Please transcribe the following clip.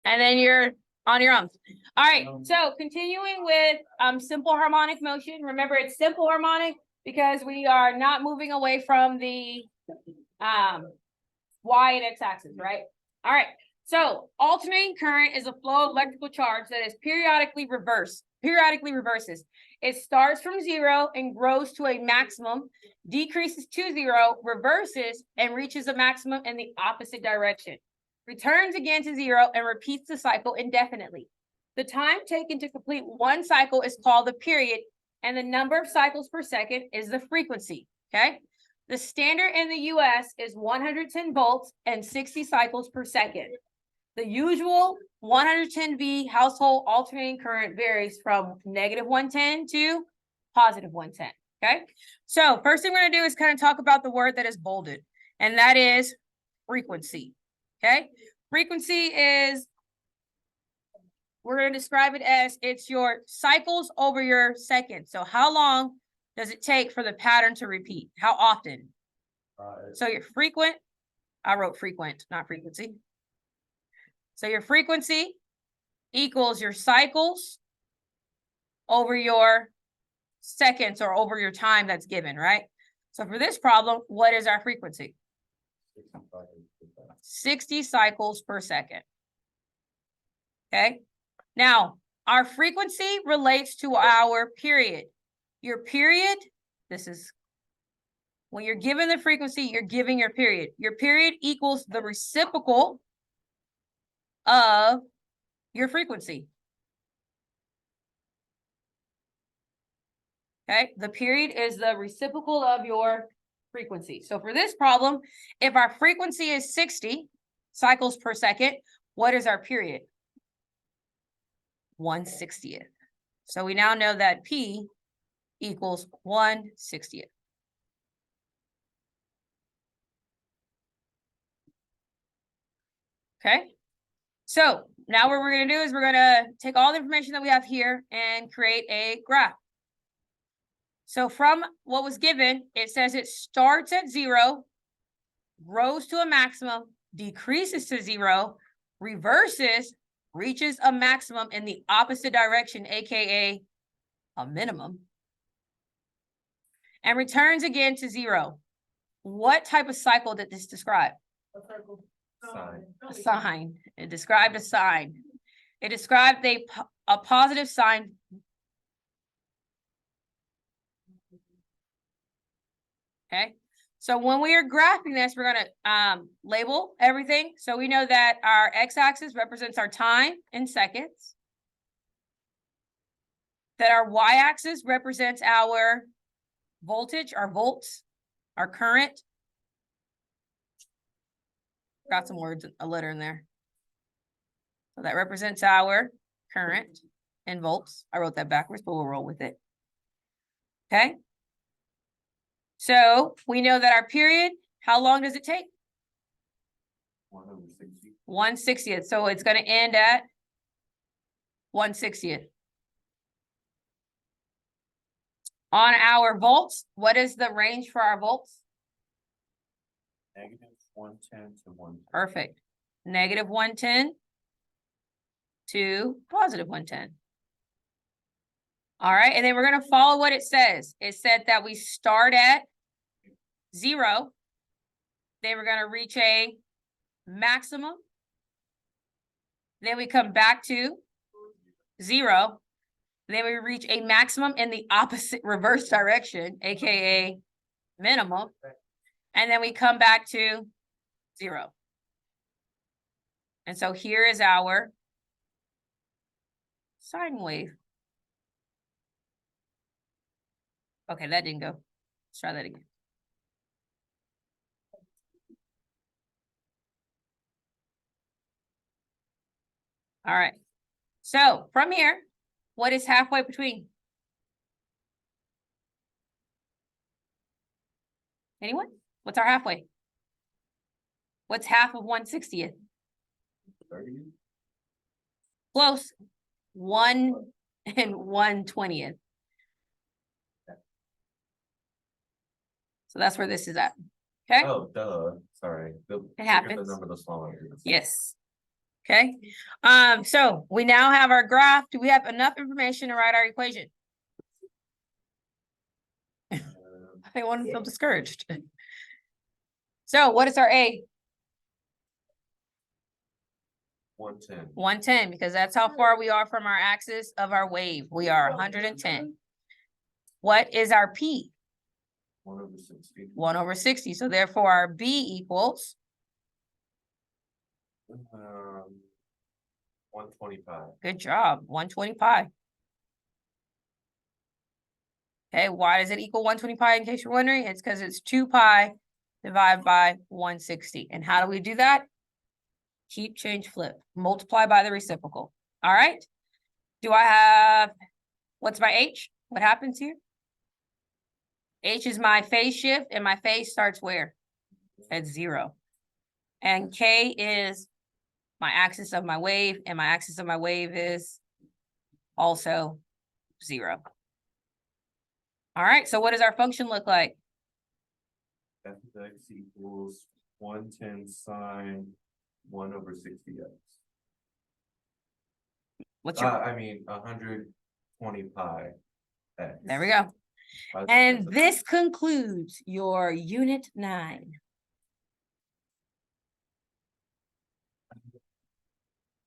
and then you're on your own. All right, so continuing with simple harmonic motion. Remember, it's simple harmonic because we are not moving away from the y and x axis, right? All right, so alternating current is a flow of electrical charge that is periodically reverses. It starts from 0 and grows to a maximum, decreases to 0, reverses, and reaches a maximum in the opposite direction. Returns again to 0 and repeats the cycle indefinitely. The time taken to complete one cycle is called the period, and the number of cycles per second is the frequency, okay? The standard in the US is 110 volts and 60 cycles per second. The usual 110 V household alternating current varies from -110 to +110, okay? So first thing we're gonna do is kind of talk about the word that is bolded, and that is frequency, okay? Frequency is, we're gonna describe it as it's your cycles over your seconds. So how long does it take for the pattern to repeat? How often? So your frequent, I wrote frequent, not frequency. So your frequency equals your cycles over your seconds or over your time that's given, right? So for this problem, what is our frequency? 60 cycles per second. Okay. Now, our frequency relates to our period. Your period, this is when you're given the frequency, you're giving your period. Your period equals the reciprocal of your frequency. Okay, the period is the reciprocal of your frequency. So for this problem, if our frequency is 60 cycles per second, what is our period? 1/60th. So we now know that P equals 1/60th. Okay, so now what we're going to do is we're going to take all the information that we have here and create a graph. So from what was given, it says it starts at 0, grows to a maximum, decreases to 0, reverses, reaches a maximum in the opposite direction, aka a minimum, and returns again to 0. What type of cycle did this describe? A circle. A sign. It described a sign. It described a positive sign. Okay. So when we are graphing this, we're going to label everything. So we know that our x-axis represents our time in seconds. That our y-axis represents our voltage, our volts, our current. Got some words, a letter in there. So that represents our current in volts. I wrote that backwards, but we'll roll with it. Okay. So we know that our period, how long does it take? 1/60th. So it's going to end at 1/60th. On our volts, what is the range for our volts? -110 to 1. Perfect. -110 to +110. All right, and then we're going to follow what it says. It said that we start at 0. Then we're going to reach a maximum. Then we come back to 0. Then we reach a maximum in the opposite reverse direction, aka minimum. And then we come back to 0. And so here is our sine wave. Okay, that didn't go. Let's try that again. All right. So from here, what is halfway between? Anyone? What's our halfway? What's half of 1/60th? 30. Close. 1 and 1/20th. So that's where this is at. Okay. Oh, duh. Sorry. It happens. The number the smaller. Yes. Okay, so we now have our graph. Do we have enough information to write our equation? I don't want to feel discouraged. So what is our A? 110. 110, because that's how far we are from our axis of our wave. We are 110. What is our P? 1/60. 1/60. So therefore our B equals 125. good job, 120 pi. Okay, why does it equal 120 pi in case you're wondering? It's because it's 2 pi divided by 160. And how do we do that? Keep, change, flip. Multiply by the reciprocal. All right. Do I have, what's my H? What happens here? H is my phase shift, and my phase starts where? At 0. And K is my axis of my wave, and my axis of my wave is also 0. All right, so what does our function look like? F of x equals 110 sine 1/60x. What's your, I mean, 120 pi x. there we go. That's- And this concludes your unit 9.